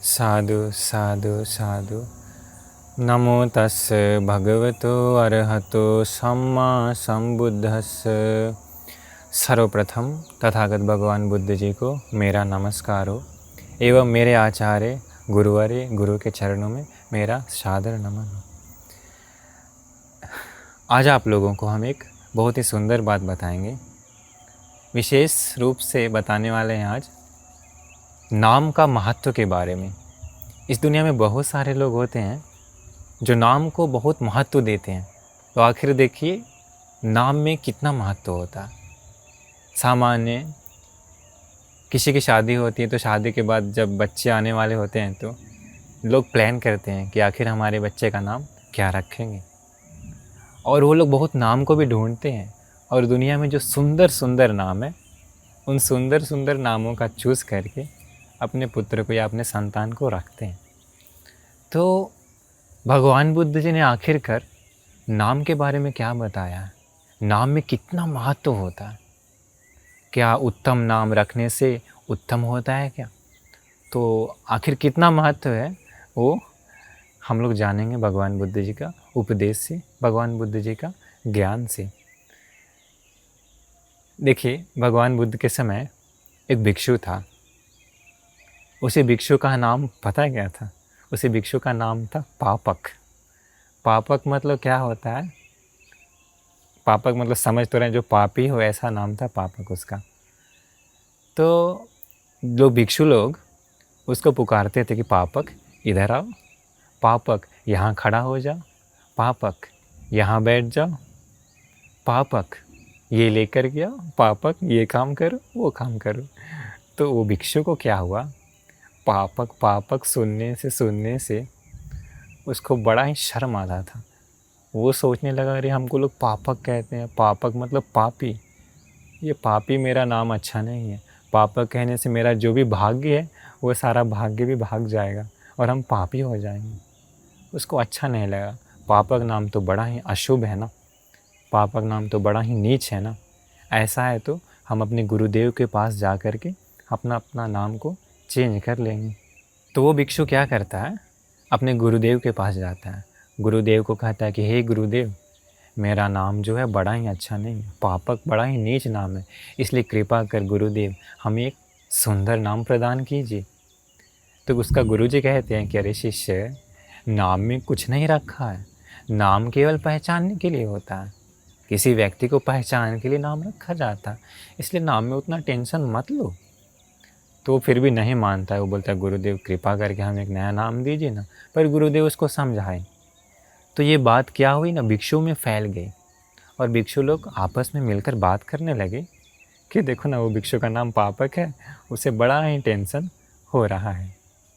साधु साधु साधु। नमो तस् भगवतो अरहतो सम्मा संबुद्धस्स। सर्वप्रथम तथागत भगवान बुद्ध जी को मेरा नमस्कार हो एवं मेरे आचार्य गुरुवर्य गुरु के चरणों में मेरा सादर नमन हो। आज आप लोगों को हम एक बहुत ही सुंदर बात बताएंगे। विशेष रूप से बताने वाले हैं आज नाम का महत्व के बारे में। इस दुनिया में बहुत सारे लोग होते हैं जो नाम को बहुत महत्व देते हैं, तो आखिर देखिए नाम में कितना महत्व होता है। सामान्य किसी की शादी होती है तो शादी के बाद जब बच्चे आने वाले होते हैं तो लोग प्लान करते हैं कि आखिर हमारे बच्चे का नाम क्या रखेंगे, और वो लोग बहुत नाम को भी ढूंढते हैं और दुनिया में जो सुंदर सुंदर नाम है उन सुंदर सुंदर नामों का चूज़ करके अपने पुत्र को या अपने संतान को रखते हैं। तो भगवान बुद्ध जी ने आखिरकार नाम के बारे में क्या बताया है, नाम में कितना महत्व होता है, क्या उत्तम नाम रखने से उत्तम होता है क्या, तो आखिर कितना महत्व है वो हम लोग जानेंगे भगवान बुद्ध जी का उपदेश से, भगवान बुद्ध जी का ज्ञान से। देखिए भगवान बुद्ध के समय एक भिक्षु था। उसे भिक्षु का नाम पता है क्या था? उसे भिक्षु का नाम था पापक। पापक मतलब क्या होता है? पापक मतलब समझ तो रहे हैं, जो पापी हो, ऐसा नाम था पापक उसका। तो जो भिक्षु लोग उसको पुकारते थे कि पापक इधर आओ, पापक यहाँ खड़ा हो जाओ, पापक यहाँ बैठ जाओ, पापक ये लेकर के आओ, पापक ये काम करो, वो काम करो। तो वो भिक्षु को क्या हुआ, पापक पापक सुनने से उसको बड़ा ही शर्म आता था। वो सोचने लगा, अरे हमको लोग पापक कहते हैं, पापक मतलब पापी, ये पापी मेरा नाम अच्छा नहीं है। पापक कहने से मेरा जो भी भाग्य है वो सारा भाग्य भी भाग जाएगा और हम पापी हो जाएंगे। उसको अच्छा नहीं लगा। पापक नाम तो बड़ा ही अशुभ है ना, पापक नाम तो बड़ा ही नीच है ना। ऐसा है तो हम अपने गुरुदेव के पास जा कर के अपना नाम को चेंज कर लेंगे। तो वो भिक्षु क्या करता है, अपने गुरुदेव के पास जाता है, गुरुदेव को कहता है कि हे गुरुदेव, मेरा नाम जो है बड़ा ही अच्छा नहीं है, पापक बड़ा ही नीच नाम है, इसलिए कृपा कर गुरुदेव हमें एक सुंदर नाम प्रदान कीजिए। तो उसका गुरुजी कहते हैं कि अरे शिष्य, नाम में कुछ नहीं रखा है, नाम केवल पहचानने के लिए होता है। किसी व्यक्ति को पहचानने के लिए नाम रखा जाता है, इसलिए नाम में उतना टेंशन मत लो। तो वो फिर भी नहीं मानता है। वो बोलता है गुरुदेव कृपा करके हमें एक नया नाम दीजिए ना। पर गुरुदेव उसको समझाए। तो ये बात क्या हुई ना, भिक्षु में फैल गई और भिक्षु लोग आपस में मिलकर बात करने लगे कि देखो ना, वो भिक्षु का नाम पापक है, उसे बड़ा ही टेंशन हो रहा है।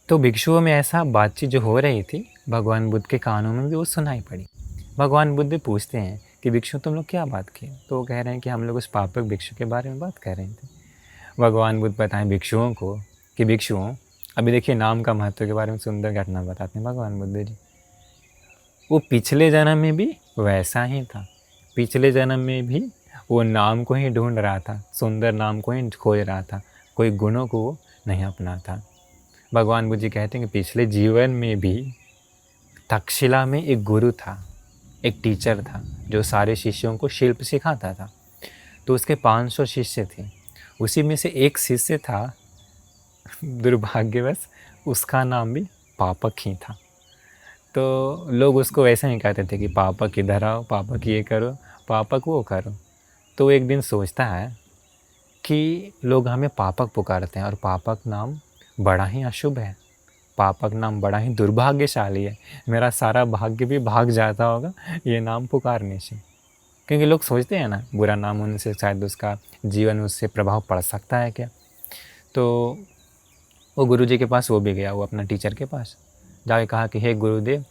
तो भिक्षुओं में ऐसा बातचीत जो हो रही थी, भगवान बुद्ध के कानों में भी वो सुनाई पड़ी। भगवान बुद्ध पूछते हैं कि भिक्षु तुम लोग क्या बात किए? तो वो कह रहे हैं कि हम लोग उस पापक भिक्षु के बारे में बात कर रहे थे। भगवान बुद्ध बताएं भिक्षुओं को कि भिक्षुओं, अभी देखिए नाम का महत्व के बारे में सुंदर घटना बताते हैं भगवान बुद्ध जी। वो पिछले जन्म में भी वैसा ही था, पिछले जन्म में भी वो नाम को ही ढूंढ रहा था, सुंदर नाम को ही खोज रहा था, कोई गुणों को वो नहीं अपना था। भगवान बुद्ध जी कहते हैं कि पिछले जीवन में भी तक्षशिला में एक गुरु था, एक टीचर था जो सारे शिष्यों को शिल्प सिखाता था। तो उसके 500 शिष्य थे, उसी में से एक शिष्य था, दुर्भाग्यवश उसका नाम भी पापक ही था। तो लोग उसको ऐसा ही कहते थे कि पापक इधर आओ, पापक ये करो, पापक वो करो। तो वो एक दिन सोचता है कि लोग हमें पापक पुकारते हैं और पापक नाम बड़ा ही अशुभ है, पापक नाम बड़ा ही दुर्भाग्यशाली है, मेरा सारा भाग्य भी भाग जाता होगा ये नाम पुकारने से। क्योंकि लोग सोचते हैं ना, बुरा नाम होने से शायद उसका जीवन उससे प्रभाव पड़ सकता है क्या। तो वो गुरुजी के पास वो भी गया, वो अपना टीचर के पास जाके कहा कि हे गुरुदेव,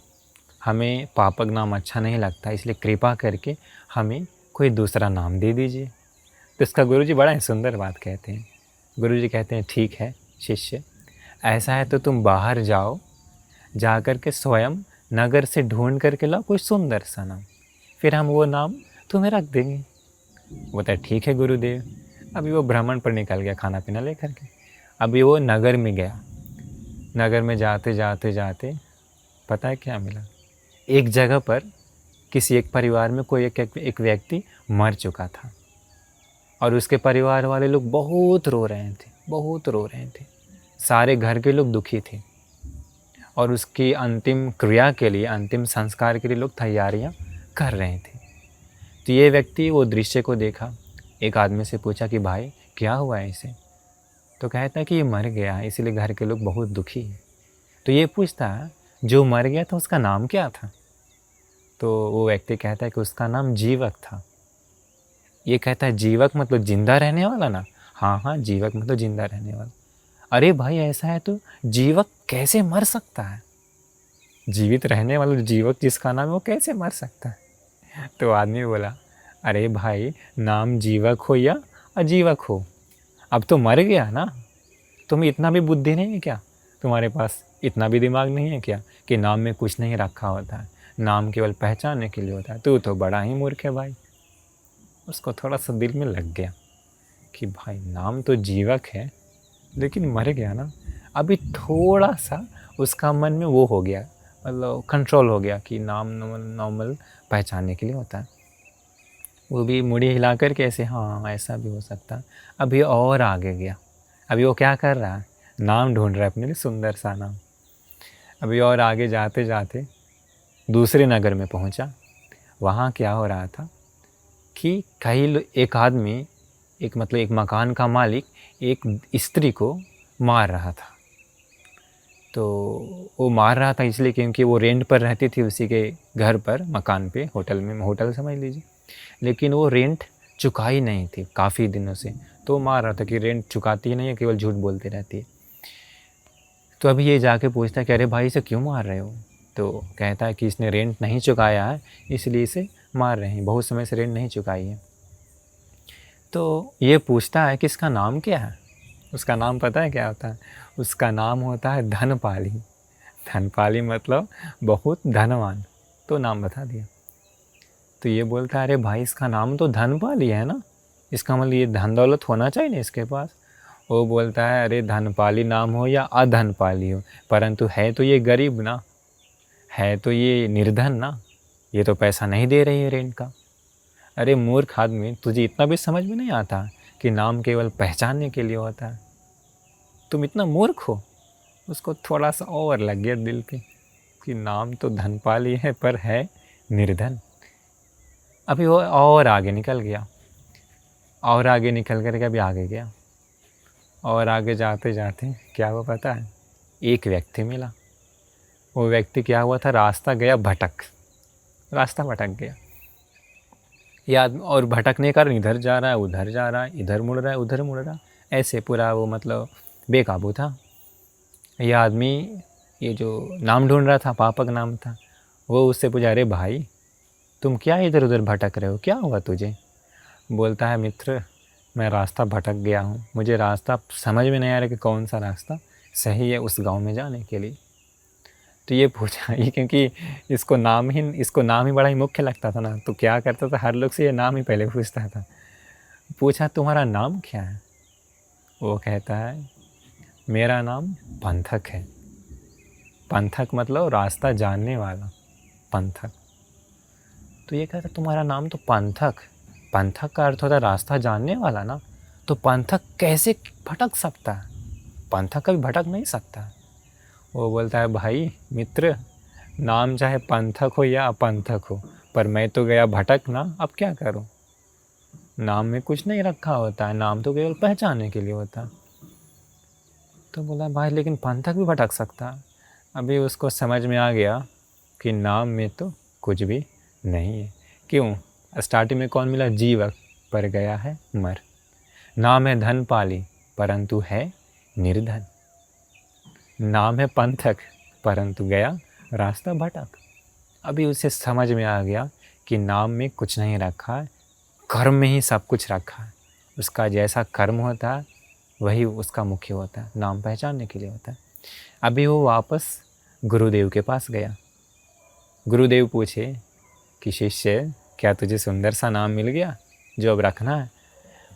हमें पापक नाम अच्छा नहीं लगता, इसलिए कृपा करके हमें कोई दूसरा नाम दे दीजिए। तो इसका गुरुजी बड़ा ही सुंदर बात कहते हैं। गुरुजी कहते हैं ठीक है शिष्य, ऐसा है तो तुम बाहर जाओ, जा कर के स्वयं नगर से ढूंढ करके लाओ कोई सुंदर सा नाम, फिर हम वो नाम तुम्हें रख देंगे। बोलता है ठीक है गुरुदेव। अभी वो भ्रमण पर निकल गया खाना पीना लेकर के। अभी वो नगर में गया, नगर में जाते जाते जाते पता है क्या मिला? एक जगह पर किसी एक परिवार में कोई एक व्यक्ति मर चुका था और उसके परिवार वाले लोग बहुत रो रहे थे, बहुत रो रहे थे। सारे घर के लोग दुखी थे और उसकी अंतिम क्रिया के लिए, अंतिम संस्कार के लिए लोग तैयारियां कर रहे थे। तो ये व्यक्ति वो दृश्य को देखा, एक आदमी से पूछा कि भाई क्या हुआ है इसे? तो कहता है कि ये मर गया है, इसीलिए घर के लोग बहुत दुखी हैं। तो ये पूछता है जो मर गया था उसका नाम क्या था? तो वो व्यक्ति कहता है कि उसका नाम जीवक था। ये कहता है जीवक मतलब जिंदा रहने वाला ना? हाँ हाँ, जीवक मतलब जिंदा रहने वाला। अरे भाई ऐसा है तो जीवक कैसे मर सकता है? जीवित रहने वाला जीवक जिसका नाम है वो कैसे मर सकता है? तो आदमी बोला अरे भाई, नाम जीवक हो या अजीवक हो, अब तो मर गया ना। तुम्हें इतना भी बुद्धि नहीं है क्या? तुम्हारे पास इतना भी दिमाग नहीं है क्या कि नाम में कुछ नहीं रखा होता है, नाम केवल पहचानने के लिए होता है? तू तो बड़ा ही मूर्ख है भाई। उसको थोड़ा सा दिल में लग गया कि भाई नाम तो जीवक है लेकिन मर गया ना। अभी थोड़ा सा उसका मन में वो हो गया, मतलब कंट्रोल हो गया कि नाम नॉर्मल पहचानने के लिए होता है। वो भी मुड़ी हिला कर के ऐसे, हाँ ऐसा भी हो सकता है। अभी और आगे गया, अभी वो क्या कर रहा है? नाम ढूंढ रहा है अपने लिए, सुंदर सा नाम। अभी और आगे जाते जाते दूसरे नगर में पहुंचा। वहाँ क्या हो रहा था कि एक आदमी, एक मकान का मालिक एक स्त्री को मार रहा था। तो वो मार रहा था इसलिए क्योंकि वो रेंट पर रहती थी उसी के घर पर, मकान पे, होटल में, होटल समझ लीजिए। लेकिन वो रेंट चुकाई नहीं थी काफ़ी दिनों से, तो मार रहा था कि रेंट चुकाती ही नहीं है, केवल झूठ बोलती रहती है। तो अभी ये जाके पूछता है कि अरे भाई इसे क्यों मार रहे हो? तो कहता है कि इसने रेंट नहीं चुकाया है इसलिए इसे मार रहे हैं, बहुत समय से रेंट नहीं चुकाई है। तो ये पूछता है कि इसका नाम क्या है? उसका नाम पता है क्या होता है? उसका नाम होता है धनपाली। धनपाली मतलब बहुत धनवान। तो नाम बता दिया। तो ये बोलता है अरे भाई इसका नाम तो धनपाली है ना, इसका मतलब ये धन दौलत होना चाहिए ना इसके पास। वो बोलता है अरे धनपाली नाम हो या अधनपाली हो, परंतु है तो ये गरीब ना, है तो ये निर्धन ना, ये तो पैसा नहीं दे रही है रेंट का। अरे मूर्ख आदमी, तुझे इतना भी समझ में नहीं आता कि नाम केवल पहचानने के लिए होता है? तुम इतना मूर्ख हो। उसको थोड़ा सा और लग गया दिल पे कि नाम तो धनपाली है पर है निर्धन। अभी वो और आगे निकल गया, और आगे निकल करके अभी आगे गया, और आगे जाते जाते क्या हुआ पता है? एक व्यक्ति मिला। वो व्यक्ति क्या हुआ था, रास्ता गया भटक, रास्ता भटक गया। ये आदमी और भटकने का कारण इधर जा रहा है, उधर जा रहा है, इधर मुड़ रहा है, उधर मुड़ रहा है, ऐसे पूरा वो मतलब बेकाबू था। ये आदमी, ये जो नाम ढूंढ रहा था, पापक नाम था, वो उससे पूछा अरे भाई तुम क्या इधर उधर भटक रहे हो, क्या हुआ तुझे? बोलता है मित्र, मैं रास्ता भटक गया हूँ, मुझे रास्ता समझ में नहीं आ रहा कि कौन सा रास्ता सही है उस गांव में जाने के लिए। तो ये पूछा, ये क्योंकि इसको नाम ही बड़ा ही मुख्य लगता था ना, तो क्या करता था, हर लोग से ये नाम ही पहले पूछता था। पूछा तुम्हारा नाम क्या है? वो कहता है मेरा नाम पंथक है। पंथक मतलब रास्ता जानने वाला, पंथक। तो ये कहता तुम्हारा नाम तो पंथक, पंथक का अर्थ होता है रास्ता जानने वाला ना, तो पंथक कैसे भटक सकता है? पंथक कभी भटक नहीं सकता। वो बोलता है भाई मित्र, नाम चाहे पंथक हो या अपंथक हो, पर मैं तो गया भटक ना, अब क्या करूं? नाम में कुछ नहीं रखा होता है, नाम तो केवल पहचानने के लिए होता है। तो बोला भाई लेकिन पंथक भी भटक सकता है। अभी उसको समझ में आ गया कि नाम में तो कुछ भी नहीं है। क्यों? स्टार्टिंग में कौन मिला? जीवक, पर गया है मर। नाम है धनपाली परंतु है निर्धन। नाम है पंथक परंतु गया रास्ता भटक। अभी उसे समझ में आ गया कि नाम में कुछ नहीं रखा है, कर्म में ही सब कुछ रखा है। उसका जैसा कर्म होता है वही उसका मुख्य होता है, नाम पहचानने के लिए होता है। अभी वो वापस गुरुदेव के पास गया। गुरुदेव पूछे कि शिष्य, क्या तुझे सुंदर सा नाम मिल गया जो अब रखना है?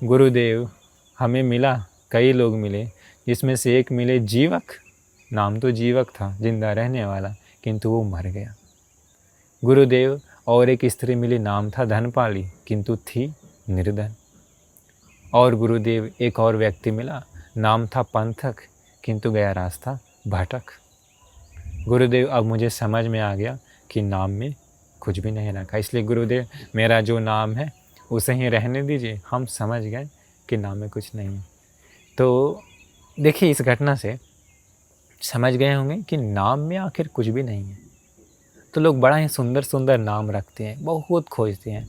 गुरुदेव, हमें मिला, कई लोग मिले, जिसमें से एक मिले जीवक, नाम तो जीवक था, जिंदा रहने वाला, किंतु वो मर गया। गुरुदेव और एक स्त्री मिली, नाम था धनपाली, किंतु थी निर्धन। और गुरुदेव एक और व्यक्ति मिला, नाम था पंथक, किंतु गया रास्ता भटक। गुरुदेव अब मुझे समझ में आ गया कि नाम में कुछ भी नहीं रखा, इसलिए गुरुदेव मेरा जो नाम है उसे ही रहने दीजिए। हम समझ गए कि नाम में कुछ नहीं है। तो देखिए, इस घटना से समझ गए होंगे कि नाम में आखिर कुछ भी नहीं है। तो लोग बड़ा ही सुंदर सुंदर नाम रखते हैं, बहुत खोजते हैं,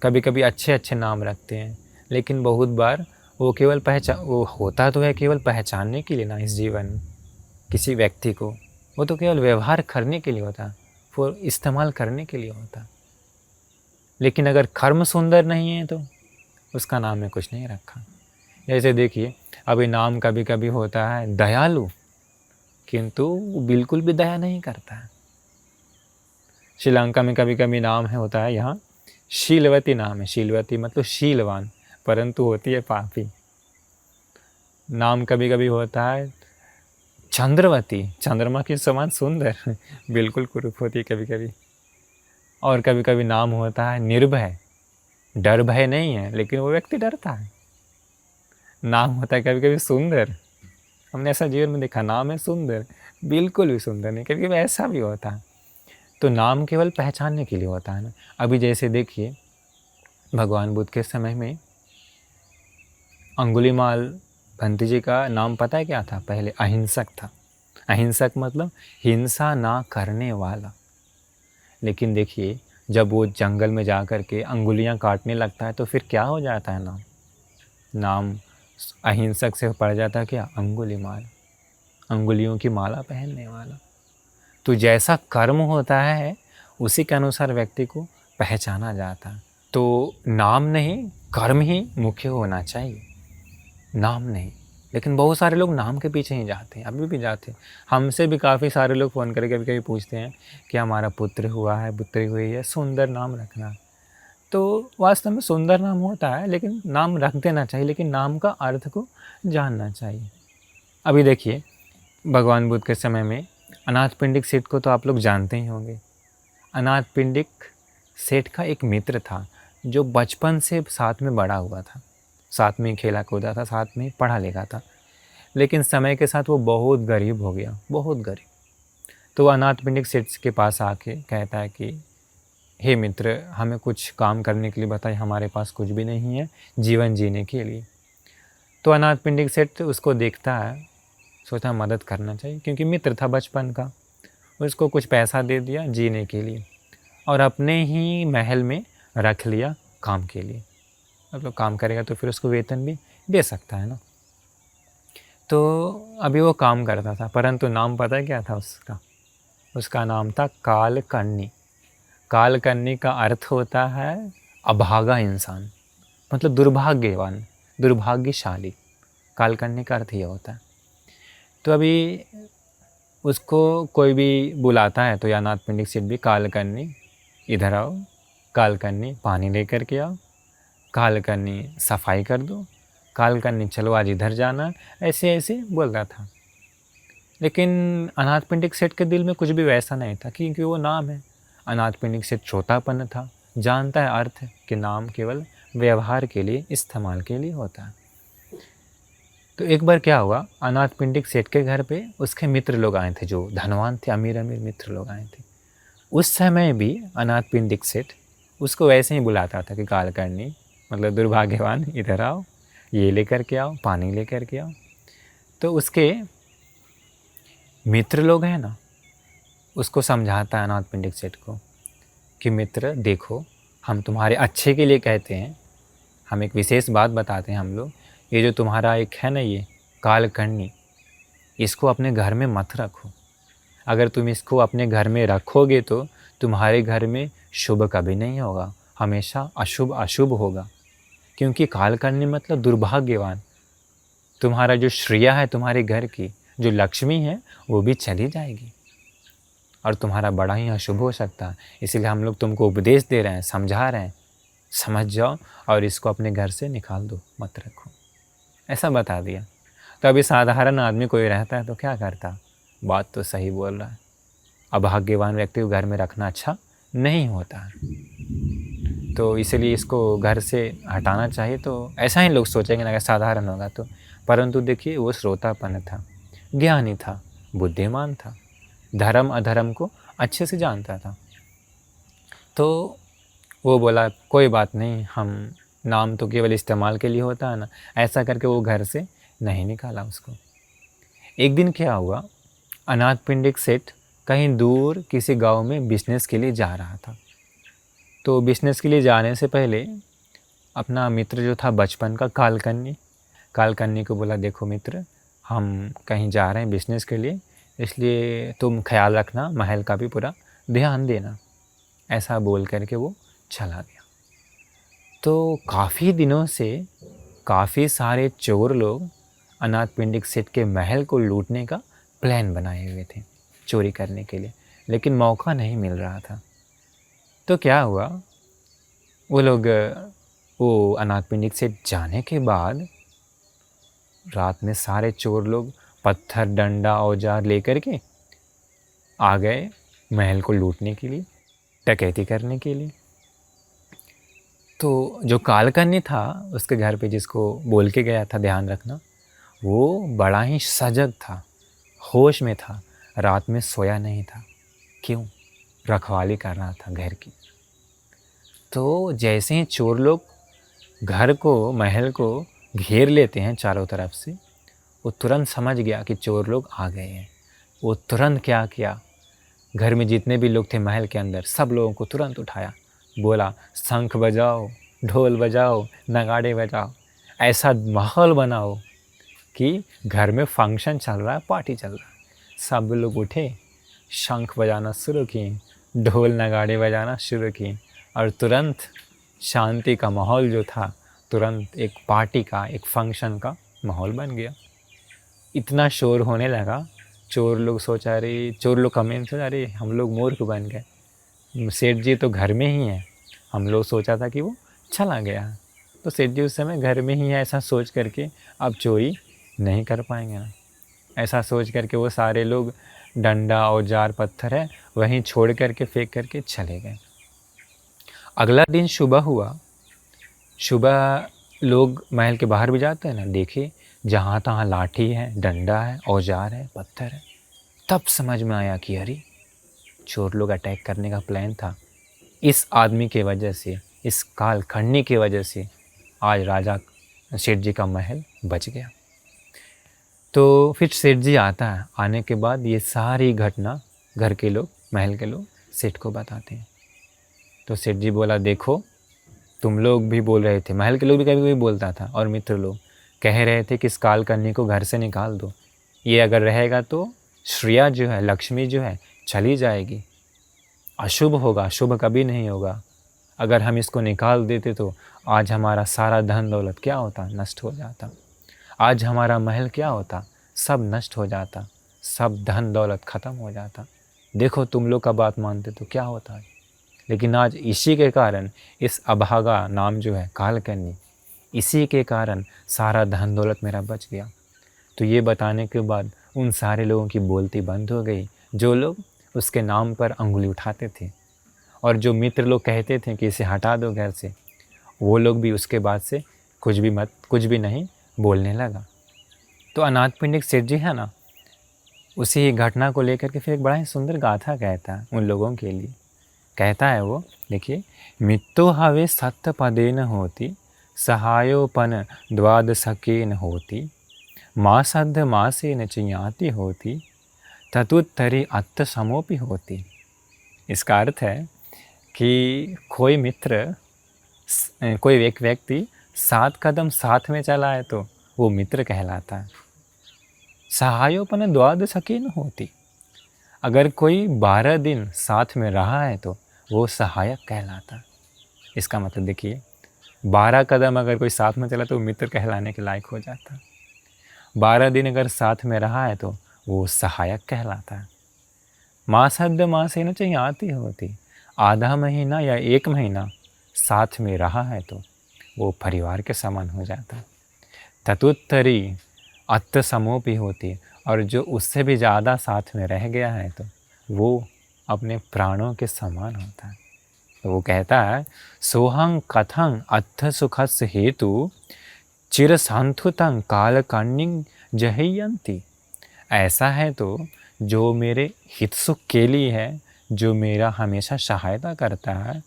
कभी कभी अच्छे अच्छे नाम रखते हैं, लेकिन बहुत बार वो केवल वो होता तो है केवल पहचानने के लिए ना इस जीवन में किसी व्यक्ति को, वो तो केवल व्यवहार करने के लिए होता, वो इस्तेमाल करने के लिए होता। लेकिन अगर कर्म सुंदर नहीं है तो उसका नाम में कुछ नहीं रखा। जैसे देखिए, अभी नाम कभी कभी होता है दयालु, किंतु वो बिल्कुल भी दया नहीं करता है। श्रीलंका में कभी कभी नाम है होता है, यहाँ शीलवती नाम है, शीलवती मतलब शीलवान, परंतु होती है पापी। नाम कभी कभी होता है चंद्रवती, चंद्रमा के समान सुंदर, बिल्कुल कुरूप होती है कभी कभी। और कभी कभी नाम होता है निर्भय, डर भय नहीं है लेकिन वो व्यक्ति डरता है। नाम होता है कभी कभी सुंदर, हमने ऐसा जीवन में देखा, नाम है सुंदर, बिल्कुल भी सुंदर नहीं, कभी कभी ऐसा भी होता है। तो नाम केवल पहचानने के लिए होता है ना। अभी जैसे देखिए, भगवान बुद्ध के समय में अंगुलीमाल भंती जी का नाम पता है क्या था? पहले अहिंसक था। अहिंसक मतलब हिंसा ना करने वाला। लेकिन देखिए, जब वो जंगल में जा कर के अंगुलियां काटने लगता है तो फिर क्या हो जाता है? नाम अहिंसक से पड़ जाता है क्या? अंगुलीमाल, अंगुलियों की माला पहनने वाला। तो जैसा कर्म होता है उसी के अनुसार व्यक्ति को पहचाना जाता है। तो नाम नहीं, कर्म ही मुख्य होना चाहिए, नाम नहीं। लेकिन बहुत सारे लोग नाम के पीछे ही जाते हैं, अभी भी जाते हैं। हमसे भी काफ़ी सारे लोग फ़ोन करके कभी कभी पूछते हैं कि हमारा पुत्र हुआ है, पुत्री हुई है, सुंदर नाम रखना। तो वास्तव में सुंदर नाम होता है, लेकिन नाम रख देना चाहिए, लेकिन नाम का अर्थ को जानना चाहिए। अभी देखिए, भगवान बुद्ध के समय में अनाथ पिंडिक सेठ को तो आप लोग जानते ही होंगे। अनाथ पिंडिक सेठ का एक मित्र था जो बचपन से साथ में बड़ा हुआ था, साथ में खेला कूदा था, साथ में पढ़ा लिखा था। लेकिन समय के साथ वो बहुत गरीब हो गया, बहुत गरीब। तो वो अनाथ पिंडिक सेठ के पास आके कहता है कि हे मित्र, हमें कुछ काम करने के लिए बताइए, हमारे पास कुछ भी नहीं है जीवन जीने के लिए। तो अनाथ पिंडिक सेठ उसको देखता है, सोचा मदद करना चाहिए, क्योंकि मित्र था बचपन का। उसको कुछ पैसा दे दिया जीने के लिए और अपने ही महल में रख लिया काम के लिए। मतलब काम करेगा तो फिर उसको वेतन भी दे सकता है ना। तो अभी वो काम करता था, परंतु नाम पता है क्या था उसका? उसका नाम था कालकर्णी। कालकर्णी का अर्थ होता है अभागा इंसान, मतलब दुर्भाग्यवान, दुर्भाग्यशाली। कालकर्णी का अर्थ ये होता है। तो अभी उसको कोई भी बुलाता है तो अनाथ पिंडिक सेठ भी, कालकर्णी इधर आओ, कालकर्णी पानी लेकर के आओ, कालकर्णी सफाई कर दो, कालकर्णी चलो आज इधर जाना, ऐसे ऐसे बोल रहा था। लेकिन अनाथ पिंडिक सेठ के दिल में कुछ भी वैसा नहीं था, क्योंकि वो नाम है। अनाथ पिंडिक सेठ छोटापन था, जानता है अर्थ कि नाम केवल व्यवहार के लिए, इस्तेमाल के लिए होता है। तो एक बार क्या हुआ, अनाथ पिंडिक सेठ के घर पे उसके मित्र लोग आए थे, जो धनवान थे, अमीर अमीर मित्र लोग आए थे। उस समय भी अनाथ पिंडिक सेठ उसको वैसे ही बुलाता था कि कालकर्णी मतलब दुर्भाग्यवान, इधर आओ, ये लेकर के आओ, पानी लेकर के आओ। तो उसके मित्र लोग हैं ना, उसको समझाता है अनाथ पिंडिक सेठ को कि मित्र देखो, हम तुम्हारे अच्छे के लिए कहते हैं, हम एक विशेष बात बताते हैं हम लोग, ये जो तुम्हारा एक है ना ये कालकर्णी, इसको अपने घर में मत रखो। अगर तुम इसको अपने घर में रखोगे तो तुम्हारे घर में शुभ कभी नहीं होगा, हमेशा अशुभ अशुभ होगा। क्योंकि कालकर्णी मतलब दुर्भाग्यवान, तुम्हारा जो श्रेया है, तुम्हारे घर की जो लक्ष्मी है वो भी चली जाएगी और तुम्हारा बड़ा ही अशुभ हो सकता है। इसीलिए हम लोग तुमको उपदेश दे रहे हैं, समझा रहे हैं, समझ जाओ और इसको अपने घर से निकाल दो, मत रखो, ऐसा बता दिया। तो अभी साधारण आदमी कोई रहता है तो क्या करता? बात तो सही बोल रहा है, अभाग्यवान व्यक्ति को घर में रखना अच्छा नहीं होता है, तो इसीलिए इसको घर से हटाना चाहिए। तो ऐसा ही लोग सोचेंगे ना, अगर साधारण होगा तो। परंतु देखिए, वो श्रोतापन था, ज्ञानी था, बुद्धिमान था, धर्म अधर्म को अच्छे से जानता था। तो वो बोला कोई बात नहीं, हम नाम तो केवल इस्तेमाल के लिए होता है ना, ऐसा करके वो घर से नहीं निकाला उसको। एक दिन क्या हुआ, अनाथ पिंडिक सेठ कहीं दूर किसी गांव में बिजनेस के लिए जा रहा था। तो बिजनेस के लिए जाने से पहले अपना मित्र जो था बचपन का कालकन्नी को बोला, देखो मित्र, हम कहीं जा रहे हैं बिजनेस के लिए, इसलिए तुम ख्याल रखना, महल का भी पूरा ध्यान देना। ऐसा बोल करके वो चला गया। तो काफ़ी दिनों से काफ़ी सारे चोर लोग अनाथ पिंडिक सेठ के महल को लूटने का प्लान बनाए हुए थे, चोरी करने के लिए, लेकिन मौका नहीं मिल रहा था। तो क्या हुआ, वो अनाथ पिंडिक सेठ जाने के बाद रात में सारे चोर लोग पत्थर, डंडा, औजार लेकर के आ गए महल को लूटने के लिए, डकैती करने के लिए। तो जो कालकन्नी था उसके घर पे, जिसको बोल के गया था ध्यान रखना, वो बड़ा ही सजग था, होश में था, रात में सोया नहीं था। क्यों? रखवाली कर रहा था घर की। तो जैसे ही चोर लोग घर को, महल को घेर लेते हैं चारों तरफ से, वो तुरंत समझ गया कि चोर लोग आ गए हैं। वो तुरंत क्या किया, घर में जितने भी लोग थे महल के अंदर, सब लोगों को तुरंत उठाया, बोला शंख बजाओ, ढोल बजाओ, नगाड़े बजाओ, ऐसा माहौल बनाओ कि घर में फंक्शन चल रहा है, पार्टी चल रहा है। सब लोग उठे, शंख बजाना शुरू किए, ढोल नगाड़े बजाना शुरू किए, और तुरंत शांति का माहौल जो था, तुरंत एक पार्टी का, एक फंक्शन का माहौल बन गया। इतना शोर होने लगा, चोर लोग कमेंट सोचा, अरे हम लोग मूर्ख बन गए, सेठ जी तो घर में ही हैं, हम लोग सोचा था कि वो चला गया। तो सेठ जी उस समय घर में ही है, ऐसा सोच करके अब चोरी नहीं कर पाएंगे ना, ऐसा सोच करके वो सारे लोग डंडा, औजार, पत्थर है वहीं छोड़ करके, फेंक करके चले गए। अगला दिन सुबह हुआ, सुबह लोग महल के बाहर भी जाते हैं ना, देखे जहाँ तहाँ लाठी है, डंडा है, औजार है, पत्थर है। तब समझ में आया कि अरे, चोर लोग अटैक करने का प्लान था। इस आदमी के वजह से, इस कालखंडी की वजह से आज राजा सेठ जी का महल बच गया। तो फिर सेठ जी आता है, आने के बाद ये सारी घटना घर के लोग, महल के लोग सेठ को बताते हैं। तो सेठ जी बोला, देखो तुम लोग भी बोल रहे थे, महल के लोग भी कभी कभी बोलता था, और मित्र लोग कह रहे थे कि इस कालकन्नी को घर से निकाल दो, ये अगर रहेगा तो श्रेया जो है, लक्ष्मी जो है, चली जाएगी, अशुभ होगा, शुभ कभी नहीं होगा। अगर हम इसको निकाल देते तो आज हमारा सारा धन दौलत क्या होता, नष्ट हो जाता। आज हमारा महल क्या होता, सब नष्ट हो जाता, सब धन दौलत ख़त्म हो जाता। देखो तुम लोग का बात मानते तो क्या होता। लेकिन आज इसी के कारण, इस अभागा नाम जो है कालकन्नी, इसी के कारण सारा धन दौलत मेरा बच गया। तो ये बताने के बाद उन सारे लोगों की बोलती बंद हो गई, जो लोग उसके नाम पर अंगुली उठाते थे, और जो मित्र लोग कहते थे कि इसे हटा दो घर से, वो लोग भी उसके बाद से कुछ भी नहीं बोलने लगा। तो अनाथ पिंडिक सेठ जी है ना, उसी घटना को लेकर के फिर एक बड़ा ही सुंदर गाथा कहता है उन लोगों के लिए। कहता है वो, देखिए, मित्तो हवे सत्य पदेन होती, सहायोपन द्वादशकेन होती, माँ सद्ध मासे न चियाती होती, ततुत्तरी अत्त समोपि होती। इसका अर्थ है कि कोई मित्र, कोई एक व्यक्ति 7 कदम साथ में चला है तो वो मित्र कहलाता है। सहायोपन द्वादशकेन होती, अगर कोई 12 दिन साथ में रहा है तो वो सहायक कहलाता है। इसका मतलब देखिए, 12 कदम अगर कोई साथ में चला तो वो मित्र कहलाने के लायक हो जाता है। 12 दिन अगर साथ में रहा है तो वो सहायक कहलाता है। माँ सद्ध माँ से न चाहिए आती होती, आधा महीना या 1 महीना साथ में रहा है तो वो परिवार के समान हो जाता है। ततुत्तरी अत्त समोपि होती है, और जो उससे भी ज़्यादा साथ में रह गया है तो वो अपने प्राणों के समान होता है। तो वो कहता है, सोहं कथं अत्थ सुखस्य हेतु चिर सांथुतं कालकर्णिं जहियन्ति। ऐसा है तो जो मेरे हित सुख के लिए है, जो मेरा हमेशा सहायता करता है,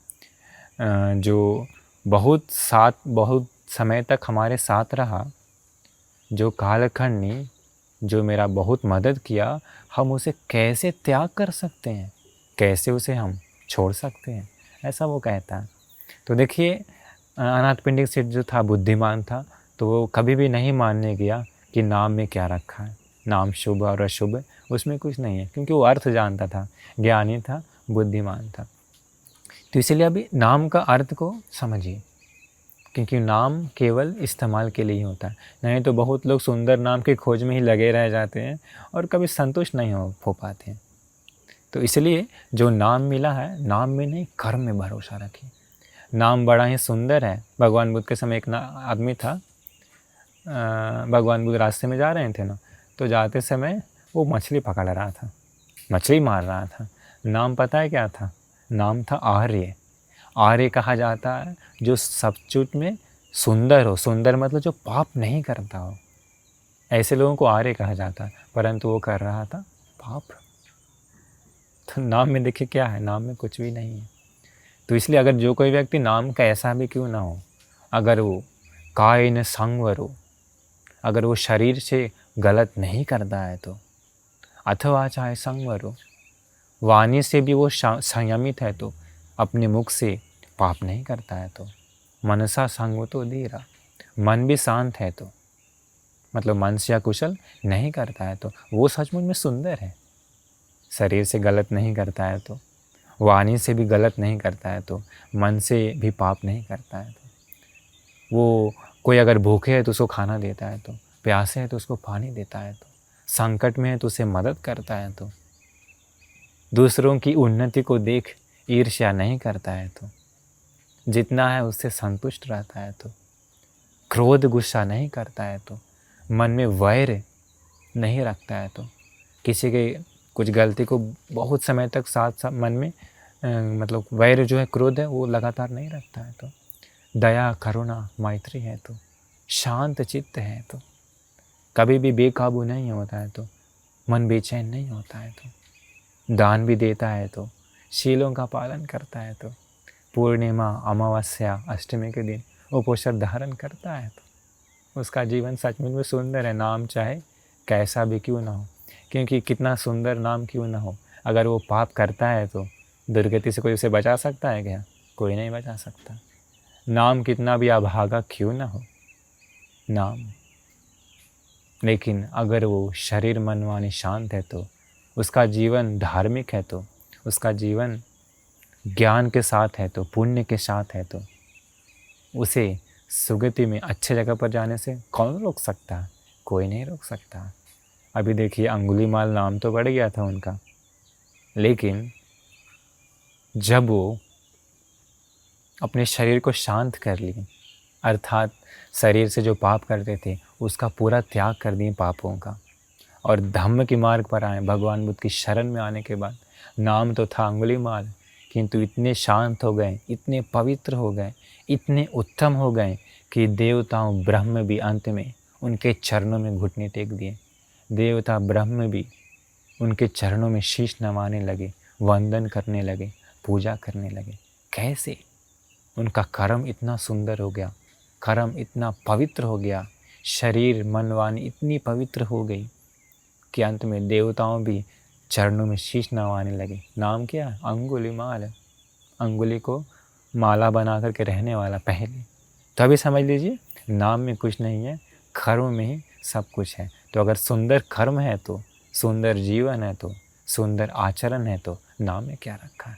जो बहुत समय तक हमारे साथ रहा, जो कालखंडी, जो मेरा बहुत मदद किया, हम उसे कैसे त्याग कर सकते हैं, कैसे उसे हम छोड़ सकते हैं, ऐसा वो कहता है। तो देखिए, अनाथपिंडिक सेठ जो था बुद्धिमान था, तो वो कभी भी नहीं मानने गया कि नाम में क्या रखा है, नाम शुभ और अशुभ उसमें कुछ नहीं है, क्योंकि वो अर्थ जानता था, ज्ञानी था, बुद्धिमान था। तो इसलिए अभी नाम का अर्थ को समझिए, क्योंकि नाम केवल इस्तेमाल के लिए ही होता है। नहीं तो बहुत लोग सुंदर नाम की खोज में ही लगे रह जाते हैं और कभी संतुष्ट नहीं हो पाते हैं। तो इसलिए जो नाम मिला है, नाम में नहीं कर्म में भरोसा रखिए। नाम बड़ा ही सुंदर है। भगवान बुद्ध के समय एक आदमी था, भगवान बुद्ध रास्ते में जा रहे थे ना, तो जाते समय वो मछली पकड़ रहा था, मछली मार रहा था। नाम पता है क्या था? नाम था आर्य। आर्य कहा जाता है जो सब चीज में सुंदर हो। सुंदर मतलब जो पाप नहीं करता हो, ऐसे लोगों को आर्य कहा जाता है। परंतु वो कर रहा था पाप। तो नाम में देखिए क्या है, नाम में कुछ भी नहीं है। तो इसलिए अगर जो कोई व्यक्ति नाम का ऐसा भी क्यों ना हो, अगर वो कायन संवर हो, अगर वो शरीर से गलत नहीं करता है तो, अथवा चाहे संवर हो, वाणी से भी वो संयमित है तो, अपने मुख से पाप नहीं करता है तो, मनसा संग तो धीरा, मन भी शांत है तो, मतलब मन से अकुशल नहीं करता है तो, वो सचमुच में सुंदर है। शरीर से गलत नहीं करता है तो, वाणी से भी गलत नहीं करता है तो, मन से भी पाप नहीं करता है तो, वो कोई अगर भूखे है तो उसको खाना देता है तो, प्यासे है तो उसको पानी देता है तो, संकट में है तो उसे मदद करता है तो, दूसरों की उन्नति को देख ईर्ष्या नहीं करता है तो, जितना है उससे संतुष्ट रहता है तो, क्रोध गुस्सा नहीं करता है तो, मन में वैर नहीं रखता है तो, किसी के कुछ गलती को बहुत समय तक साथ मन में मतलब वैर जो है, क्रोध है, वो लगातार नहीं रखता है तो, दया करुणा मैत्री है तो, शांत चित्त है तो, कभी भी बेकाबू नहीं होता है तो, मन बेचैन नहीं होता है तो, दान भी देता है तो, शीलों का पालन करता है तो, पूर्णिमा अमावस्या अष्टमी के दिन उपोषण धारण करता है तो, उसका जीवन सचमुच में सुंदर है। नाम चाहे कैसा भी क्यों ना हो, क्योंकि कितना सुंदर नाम क्यों ना हो, अगर वो पाप करता है तो दुर्गति से कोई उसे बचा सकता है क्या? कोई नहीं बचा सकता। नाम कितना भी अभागा क्यों ना हो, नाम, लेकिन अगर वो शरीर मन वाणी शांत है तो, उसका जीवन धार्मिक है तो, उसका जीवन ज्ञान के साथ है तो, पुण्य के साथ है तो, उसे सुगति में अच्छे जगह पर जाने से कौन रोक सकता है? कोई नहीं रोक सकता। अभी देखिए, अंगुलीमाल नाम तो बढ़ गया था उनका, लेकिन जब वो अपने शरीर को शांत कर लिए, अर्थात शरीर से जो पाप करते थे उसका पूरा त्याग कर दिए पापों का, और धम्म के मार्ग पर आए, भगवान बुद्ध की शरण में आने के बाद, नाम तो था अंगुलीमाल, किंतु इतने शांत हो गए, इतने पवित्र हो गए, इतने उत्तम हो गए कि देवताओं ब्रह्म भी अंत में उनके चरणों में घुटने टेक दिए। देवता ब्रह्म भी उनके चरणों में शीश नवाने लगे, वंदन करने लगे, पूजा करने लगे। कैसे? उनका कर्म इतना सुंदर हो गया, कर्म इतना पवित्र हो गया, शरीर मन वाणी इतनी पवित्र हो गई कि अंत में देवताओं भी चरणों में शीश नवाने लगे। नाम क्या? अंगुलीमाल। अंगुली को माला बना करके रहने वाला पहले। तो अभी समझ लीजिए, नाम में कुछ नहीं है, कर्म में ही सब कुछ है। तो अगर सुंदर कर्म है तो, सुंदर जीवन है तो, सुंदर आचरण है तो, नाम में क्या रखा है?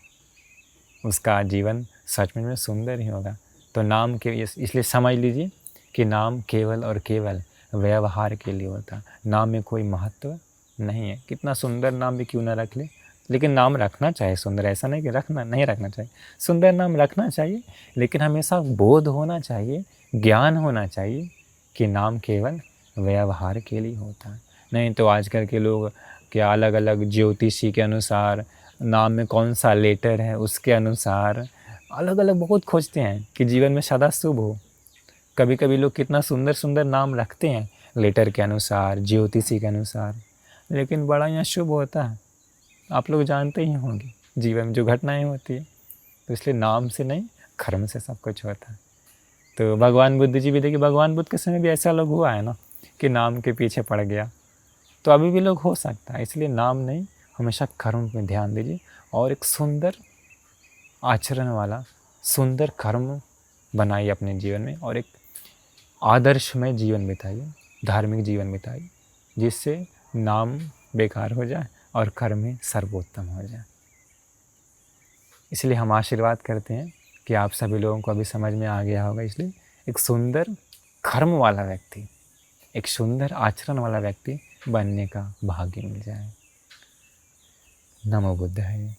उसका जीवन सचमुच में सुंदर ही होगा। तो नाम के इसलिए समझ लीजिए कि नाम केवल और केवल व्यवहार के लिए होता है। नाम में कोई महत्व नहीं है। कितना सुंदर नाम भी क्यों ना रख ले, लेकिन नाम रखना चाहिए सुंदर। ऐसा नहीं कि नहीं रखना चाहिए, सुंदर नाम रखना चाहिए, लेकिन हमेशा बोध होना चाहिए, ज्ञान होना चाहिए कि नाम केवल व्यवहार के लिए होता है। नहीं तो आजकल के लोग क्या अलग अलग ज्योतिषी के अनुसार, नाम में कौन सा लेटर है उसके अनुसार अलग अलग बहुत खोजते हैं कि जीवन में सदा शुभ हो। कभी कभी लोग कितना सुंदर सुंदर नाम रखते हैं लेटर के अनुसार, ज्योतिषी के अनुसार, लेकिन बड़ा ही अशुभ होता है। आप लोग जानते ही होंगे जीवन में जो घटनाएं होती है। तो इसलिए नाम से नहीं, कर्म से सब कुछ होता है। तो भगवान बुद्ध जी भी देखिए, भगवान बुद्ध के समय भी ऐसा लोग हुआ है ना कि नाम के पीछे पड़ गया। तो अभी भी लोग हो सकता है, इसलिए नाम नहीं, हमेशा कर्म पे ध्यान दीजिए और एक सुंदर आचरण वाला सुंदर कर्म बनाइए अपने जीवन में और एक आदर्शमय जीवन बिताइए, धार्मिक जीवन बिताइए, जिससे नाम बेकार हो जाए और कर्म ही सर्वोत्तम हो जाए। इसलिए हम आशीर्वाद करते हैं कि आप सभी लोगों को अभी समझ में आ गया होगा। इसलिए एक सुंदर कर्म वाला व्यक्ति, एक सुंदर आचरण वाला व्यक्ति बनने का भाग्य मिल जाए। नमो बुद्धाय।